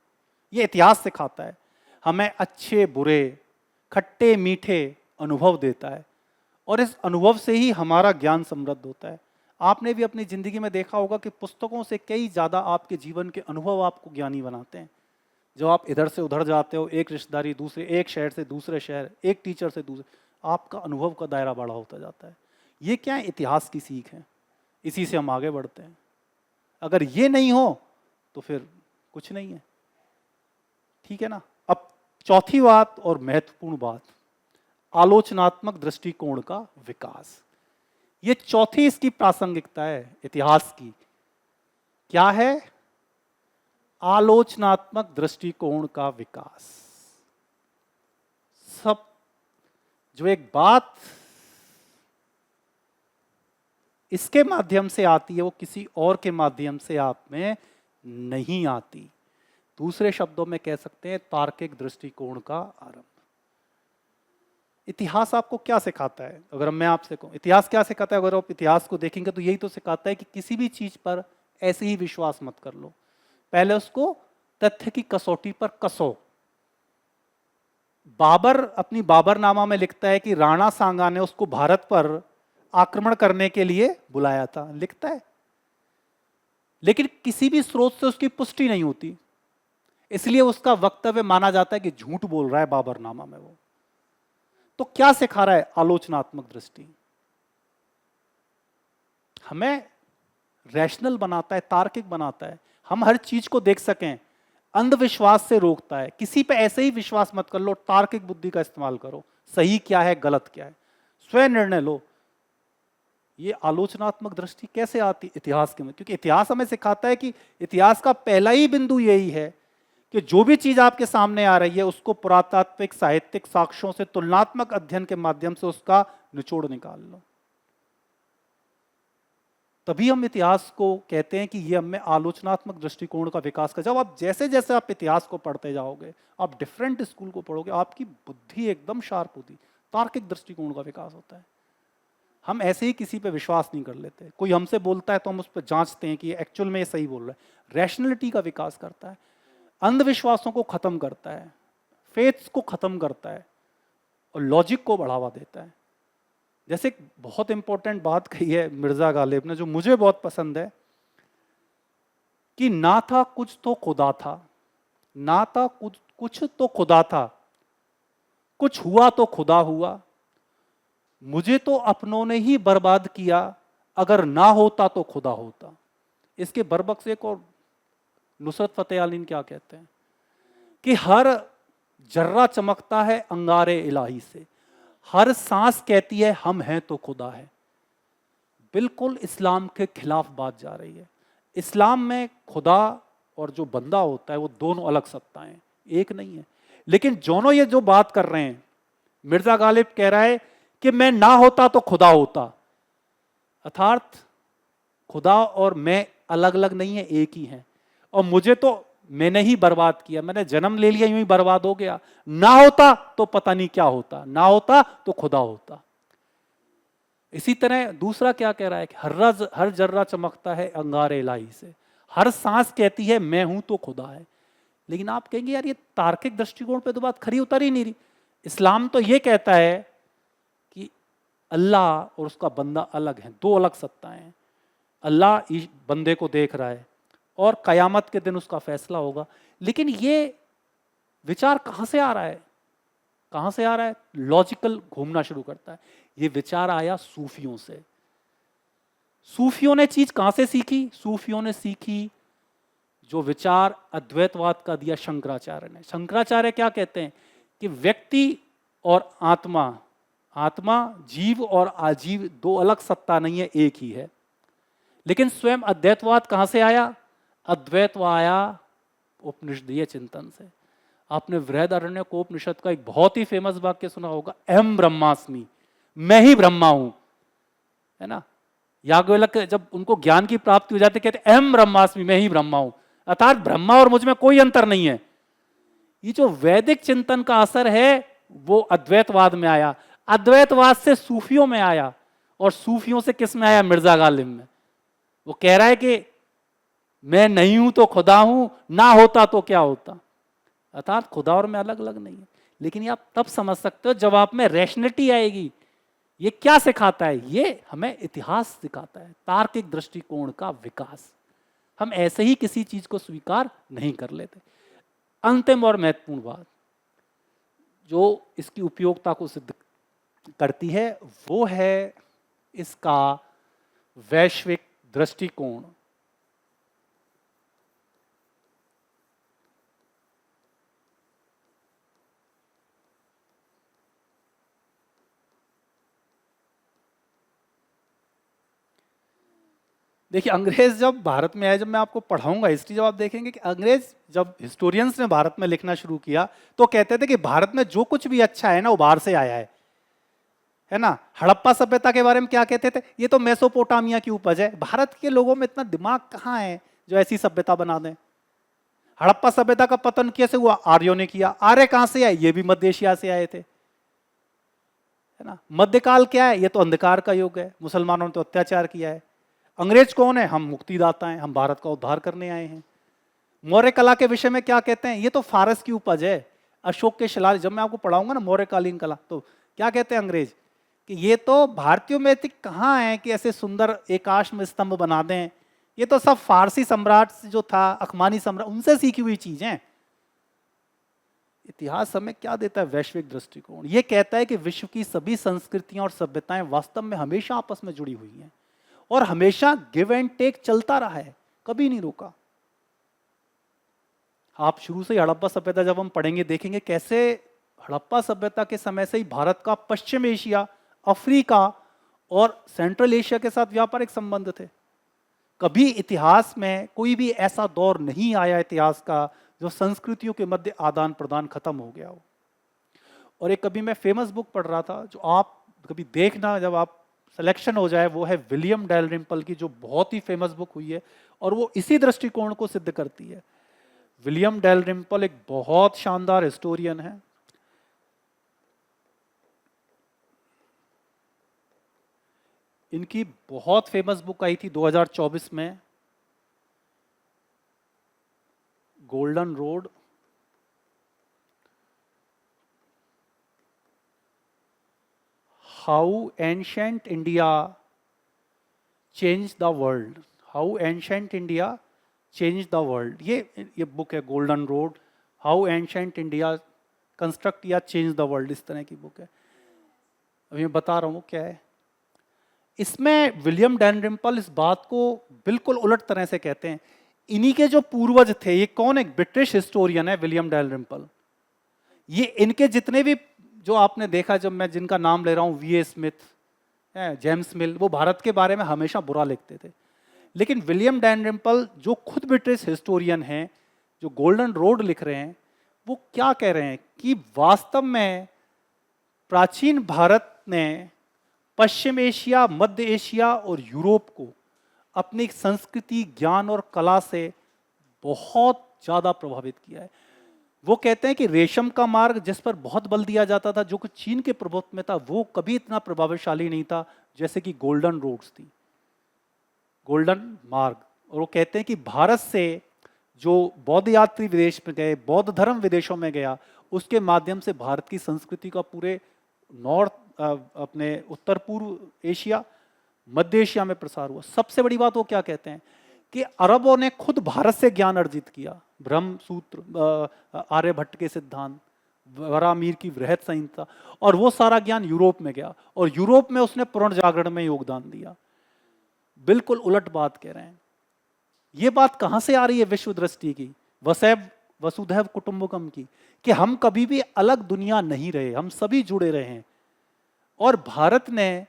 ये इतिहास सिखाता है। हमें अच्छे बुरे, खट्टे मीठे अनुभव देता है, और इस अनुभव से ही हमारा ज्ञान समृद्ध होता है। आपने भी अपनी जिंदगी में देखा होगा कि पुस्तकों से कई ज्यादा आपके जीवन के अनुभव आपको ज्ञानी बनाते हैं। जब आप इधर से उधर जाते हो, एक रिश्तेदारी दूसरे, एक शहर से दूसरे शहर, एक टीचर से दूसरे, आपका अनुभव का दायरा बड़ा होता जाता है। ये क्या है? इतिहास की सीख है। इसी से हम आगे बढ़ते हैं। अगर ये नहीं हो तो फिर कुछ नहीं है। ठीक है ना? अब चौथी बात और महत्वपूर्ण बात, आलोचनात्मक दृष्टिकोण का विकास। ये चौथी इसकी प्रासंगिकता है इतिहास की। क्या है? आलोचनात्मक दृष्टिकोण का विकास। सब जो एक बात इसके माध्यम से आती है वो किसी और के माध्यम से आप में नहीं आती। दूसरे शब्दों में कह सकते हैं तार्किक दृष्टिकोण का आरंभ। इतिहास आपको क्या सिखाता है? अगर मैं आपसे कहूं इतिहास क्या सिखाता है, अगर आप इतिहास को देखेंगे तो यही तो सिखाता है कि किसी भी चीज पर ऐसे ही विश्वास मत कर लो, पहले उसको तथ्य की कसौटी पर कसो। बाबर अपनी बाबरनामा में लिखता है कि राणा सांगा ने उसको भारत पर आक्रमण करने के लिए बुलाया था, लिखता है। लेकिन किसी भी स्रोत से उसकी पुष्टि नहीं होती, इसलिए उसका वक्तव्य माना जाता है कि झूठ बोल रहा है बाबरनामा में वो। तो क्या सिखा रहा है आलोचनात्मक दृष्टि? हमें रैशनल बनाता है, तार्किक बनाता है, हम हर चीज को देख सकें। अंधविश्वास से रोकता है, किसी पे ऐसे ही विश्वास मत कर लो, तार्किक बुद्धि का इस्तेमाल करो, सही क्या है गलत क्या है, स्वयं निर्णय लो। ये आलोचनात्मक दृष्टि कैसे आती इतिहास के में? क्योंकि इतिहास हमें सिखाता है कि इतिहास का पहला ही बिंदु यही है कि जो भी चीज आपके सामने आ रही है उसको पुरातात्विक साहित्यिक साक्ष्यों से तुलनात्मक अध्ययन के माध्यम से उसका निचोड़ निकाल लो। तभी हम इतिहास को कहते हैं कि ये हमें आलोचनात्मक दृष्टिकोण का विकास कर। जब आप जैसे जैसे आप इतिहास को पढ़ते जाओगे, आप डिफरेंट स्कूल को पढ़ोगे, आपकी बुद्धि एकदम शार्प होती, तार्किक दृष्टिकोण का विकास होता है। हम ऐसे ही किसी पे विश्वास नहीं कर लेते। कोई हमसे बोलता है तो हम उस पर जांचते हैं कि एक्चुअल में ये सही बोल रहा है। रैशनलिटी का विकास करता है, अंधविश्वासों को खत्म करता है, फेथ्स को खत्म करता है और लॉजिक को बढ़ावा देता है। जैसे एक बहुत इंपॉर्टेंट बात कही है मिर्जा गालिब ने, जो मुझे बहुत पसंद है, कि ना था कुछ तो खुदा था, ना था कुछ तो खुदा था, कुछ हुआ तो खुदा हुआ, मुझे तो अपनों ने ही बर्बाद किया, अगर ना होता तो खुदा होता। इसके बरबक्स एक और नुसरत फतेह अली क्या कहते हैं कि हर जर्रा चमकता है अंगारे इलाही से, हर सांस कहती है हम हैं तो खुदा है। बिल्कुल इस्लाम के खिलाफ बात जा रही है। इस्लाम में खुदा और जो बंदा होता है वो दोनों अलग सत्ताएं, एक नहीं है। लेकिन दोनों ये जो बात कर रहे हैं, मिर्जा गालिब कह रहा है कि मैं ना होता तो खुदा होता, अर्थात खुदा और मैं अलग अलग नहीं है, एक ही है। और मुझे तो मैंने ही बर्बाद किया, मैंने जन्म ले लिया, यूं ही बर्बाद हो गया। ना होता तो पता नहीं क्या होता, ना होता तो खुदा होता। इसी तरह दूसरा क्या कह रहा है कि हर जर्रा चमकता है अंगारे इलाही से, हर सांस कहती है मैं हूं तो खुदा है। लेकिन आप कहेंगे यार ये तार्किक दृष्टिकोण पे तो बात खरी उतर ही नहीं रही। इस्लाम तो ये कहता है कि अल्लाह और उसका बंदा अलग है, दो अलग सत्ताएं हैं। अल्लाह इस बंदे को देख रहा है और कयामत के दिन उसका फैसला होगा। लेकिन ये विचार कहां से आ रहा है? कहां से आ रहा है? लॉजिकल घूमना शुरू करता है। ये विचार आया सूफियों से। सूफियों ने चीज कहां से सीखी? सूफियों ने सीखी जो विचार अद्वैतवाद का दिया शंकराचार्य ने। शंकराचार्य क्या कहते हैं कि व्यक्ति और आत्मा, आत्मा जीव और आजीव दो अलग सत्ता नहीं है, एक ही है। लेकिन स्वयं अद्वैतवाद कहां से आया? अद्वैतवाद आया उपनिषदीय चिंतन से। आपने बृहदारण्यकोपनिषद का एक बहुत ही फेमस वाक्य सुना होगा, अहम ब्रह्मास्मि, मैं ही ब्रह्मा हूं, है ना। याज्ञवल्क्य जब उनको ज्ञान की प्राप्ति हो जाती, कहते अहम ब्रह्मास्मि, मैं ही ब्रह्मा हूं, अर्थात ब्रह्मा और मुझ में कोई अंतर नहीं है। ये जो वैदिक चिंतन का असर है वो अद्वैतवाद में आया, अद्वैतवाद से सूफियों में आया, और सूफियों से किस में आया? मिर्जा गालिब में। वो कह रहा है कि मैं नहीं हूं तो खुदा हूं, ना होता तो क्या होता, अर्थात खुदा और मैं अलग अलग नहीं है। लेकिन ये आप तब समझ सकते हो जब आप में रैशनलिटी आएगी। ये क्या सिखाता है? ये हमें इतिहास सिखाता है, तार्किक दृष्टिकोण का विकास। हम ऐसे ही किसी चीज को स्वीकार नहीं कर लेते। अंतिम और महत्वपूर्ण बात जो इसकी उपयोगिता को सिद्ध करती है वो है इसका वैश्विक दृष्टिकोण। देखिए, अंग्रेज जब भारत में आए, जब मैं आपको पढ़ाऊंगा हिस्ट्री, जब आप देखेंगे कि अंग्रेज जब हिस्टोरियंस ने भारत में लिखना शुरू किया तो कहते थे कि भारत में जो कुछ भी अच्छा है ना वो बाहर से आया है ना। हड़प्पा सभ्यता के बारे में क्या कहते थे? ये तो मेसोपोटामिया की उपज है। भारत के लोगों में इतना दिमाग कहाँ है जो ऐसी सभ्यता बना दें। हड़प्पा सभ्यता का पतन कैसे हुआ? आर्यों ने किया। आर्य कहां से आए? ये भी मध्य एशिया से आए थे, है ना। मध्यकाल क्या है? ये तो अंधकार का युग है, मुसलमानों ने तो अत्याचार किया है। अंग्रेज कौन है? हम मुक्तिदाता हैं, हम भारत का उद्धार करने आए हैं। मौर्य कला के विषय में क्या कहते हैं? ये तो फारस की उपज है, अशोक के शिलालेख। जब मैं आपको पढ़ाऊंगा ना मौर्यकालीन कला, तो क्या कहते हैं अंग्रेज कि ये तो भारतीयों में कहाँ है कि ऐसे सुंदर एकाश्म स्तंभ बना दें, ये तो सब फारसी सम्राट जो था, अखमानी सम्राट, उनसे सीखी हुई चीजें हैं। इतिहास हमें क्या देता है? वैश्विक दृष्टिकोण। ये कहता है कि विश्व की सभी संस्कृतियां और सभ्यताएं वास्तव में हमेशा आपस में जुड़ी हुई हैं और हमेशा गिव एंड टेक चलता रहा है, कभी नहीं रुका। आप शुरू से ही हड़प्पा सभ्यता जब हम पढ़ेंगे देखेंगे कैसे हड़प्पा सभ्यता के समय से ही भारत का पश्चिम एशिया, अफ्रीका और सेंट्रल एशिया के साथ व्यापारिक संबंध थे। कभी इतिहास में कोई भी ऐसा दौर नहीं आया इतिहास का जो संस्कृतियों के मध्य आदान प्रदान खत्म हो गया हो। और एक कभी मैं फेमस बुक पढ़ रहा था, जो आप कभी देखना जब आप सिलेक्शन हो जाए, वो है विलियम डैलरिम्पल की, जो बहुत ही फेमस बुक हुई है और वो इसी दृष्टिकोण को सिद्ध करती है। विलियम डैलरिम्पल एक बहुत शानदार हिस्टोरियन है। इनकी बहुत फेमस बुक आई थी 2024 में, golden road. How ancient India change the world, how ancient India change the world. ये बुक है golden road, how ancient India construct या चेंज द वर्ल्ड, इस तरह की बुक है। अभी मैं बता रहा हूँ क्या है इसमें। विलियम डैलरिम्पल इस बात को बिल्कुल उलट तरह से कहते हैं। इन्हीं के जो पूर्वज थे, ये कौन, एक ब्रिटिश हिस्टोरियन है विलियम डैलरिम्पल। ये इनके जितने भी जो आपने देखा, जब मैं जिनका नाम ले रहा हूँ, वी ए स्मिथ, जेम्स मिल, वो भारत के बारे में हमेशा बुरा लिखते थे। लेकिन विलियम डैलरिम्पल जो खुद ब्रिटिश हिस्टोरियन हैं, जो गोल्डन रोड लिख रहे हैं, वो क्या कह रहे हैं कि वास्तव में प्राचीन भारत ने पश्चिम एशिया, मध्य एशिया और यूरोप को अपनी संस्कृति, ज्ञान और कला से बहुत ज़्यादा प्रभावित किया है। वो कहते हैं कि रेशम का मार्ग जिस पर बहुत बल दिया जाता था, जो कि चीन के प्रभुत्व में था, वो कभी इतना प्रभावशाली नहीं था जैसे कि गोल्डन रोड्स थी, गोल्डन मार्ग। और वो कहते हैं कि भारत से जो बौद्ध यात्री विदेश में गए, बौद्ध धर्म विदेशों में गया, उसके माध्यम से भारत की संस्कृति का पूरे नॉर्थ, अपने उत्तर पूर्व एशिया, मध्य एशिया में प्रसार हुआ। सबसे बड़ी बात वो क्या कहते हैं कि अरबों ने खुद भारत से ज्ञान अर्जित किया। ब्रह्म सूत्र, आर्यभट्ट के सिद्धांत, वरामीर की वृहत संहिता, और वो सारा ज्ञान यूरोप में गया और यूरोप में उसने पुनर्जागरण में योगदान दिया। बिल्कुल उलट बात कह रहे हैं। ये बात कहां से आ रही है? विश्व दृष्टि की, वसुधैव कुटुंबकम की, कि हम कभी भी अलग दुनिया नहीं रहे, हम सभी जुड़े रहे हैं। और भारत ने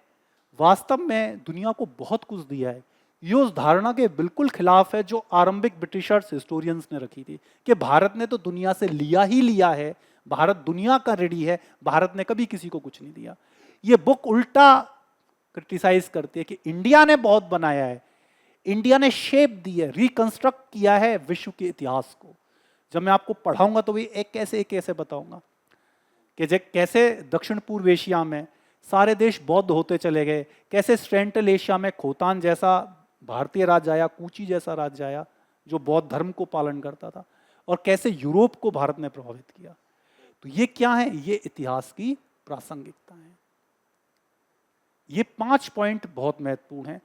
वास्तव में दुनिया को बहुत कुछ दिया है। ये उस धारणा के बिल्कुल खिलाफ है जो आरंभिक ब्रिटिशर्स, हिस्टोरियंस ने रखी थी कि भारत ने तो दुनिया से लिया ही लिया है, भारत दुनिया का ऋणी है, भारत ने कभी किसी को कुछ नहीं दिया। ये बुक उल्टा क्रिटिसाइज करती है कि इंडिया ने बहुत बनाया है, इंडिया ने शेप दी है, रिकंस्ट्रक्ट किया है विश्व के इतिहास को। जब मैं आपको पढ़ाऊंगा तो भी एक कैसे बताऊंगा कि कैसे दक्षिण पूर्व एशिया में सारे देश बौद्ध होते चले गए, कैसे सेंट्रल एशिया में खोतान जैसा भारतीय राज्य आया, कूची जैसा राज्य आया जो बौद्ध धर्म को पालन करता था, और कैसे यूरोप को भारत ने प्रभावित किया। तो ये क्या है? ये इतिहास की प्रासंगिकता है। ये 5 पॉइंट बहुत महत्वपूर्ण हैं।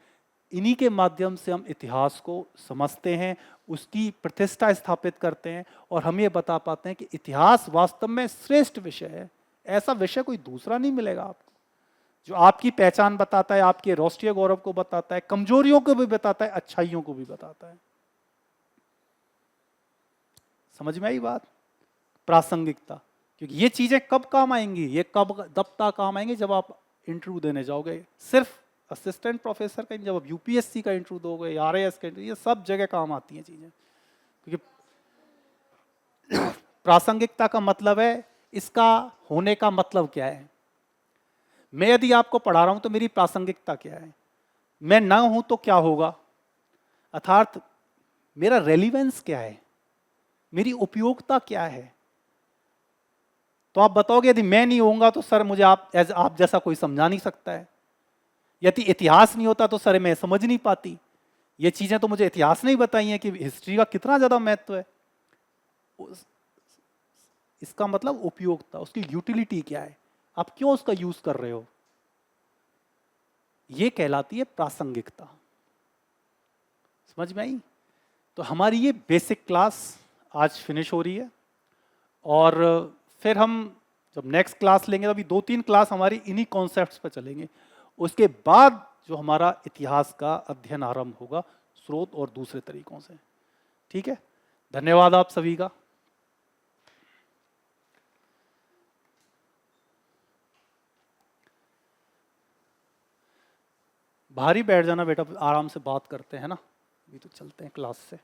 इन्हीं के माध्यम से हम इतिहास को समझते हैं, उसकी प्रतिष्ठा स्थापित करते हैं, और हम ये बता पाते हैं कि इतिहास वास्तव में श्रेष्ठ विषय है। ऐसा विषय कोई दूसरा नहीं मिलेगा आपको, जो आपकी पहचान बताता है, आपके राष्ट्रीय गौरव को बताता है, कमजोरियों को भी बताता है, अच्छाइयों को भी बताता है। समझ में आई बात? प्रासंगिकता। क्योंकि ये चीजें कब काम आएंगी? ये तब तक काम आएंगे जब आप इंटरव्यू देने जाओगे। सिर्फ असिस्टेंट प्रोफेसर का, जब आप यूपीएससी का इंटरव्यू दोगे, आरआईएस का इंटरव्यू, ये सब जगह काम आती हैं चीजें। क्योंकि प्रासंगिकता का मतलब है इसका होने का मतलब क्या है। मैं यदि आपको पढ़ा रहा हूं तो मेरी प्रासंगिकता क्या है? मैं ना हूं तो क्या होगा? अर्थात मेरा रेलिवेंस क्या है, मेरी उपयोगिता क्या है? तो आप बताओगे यदि मैं नहीं होऊंगा तो सर मुझे आप जैसा कोई समझा नहीं सकता है। यदि इतिहास नहीं होता तो सर मैं समझ नहीं पाती। ये चीजें तो मुझे इतिहास ने ही बताई हैं कि हिस्ट्री का कितना ज्यादा महत्व है। इसका मतलब उपयोगिता, उसकी यूटिलिटी क्या है, आप क्यों उसका यूज कर रहे हो, ये कहलाती है प्रासंगिकता। समझ में आई? तो हमारी ये बेसिक क्लास आज फिनिश हो रही है, और फिर हम जब नेक्स्ट क्लास लेंगे तो अभी 2-3 क्लास हमारी इन्हीं कॉन्सेप्ट्स पर चलेंगे। उसके बाद जो हमारा इतिहास का अध्ययन आरंभ होगा स्रोत और दूसरे तरीकों से। ठीक है, धन्यवाद आप सभी का। बाहर ही बैठ जाना बेटा, आराम से बात करते हैं ना, अभी तो चलते हैं क्लास से।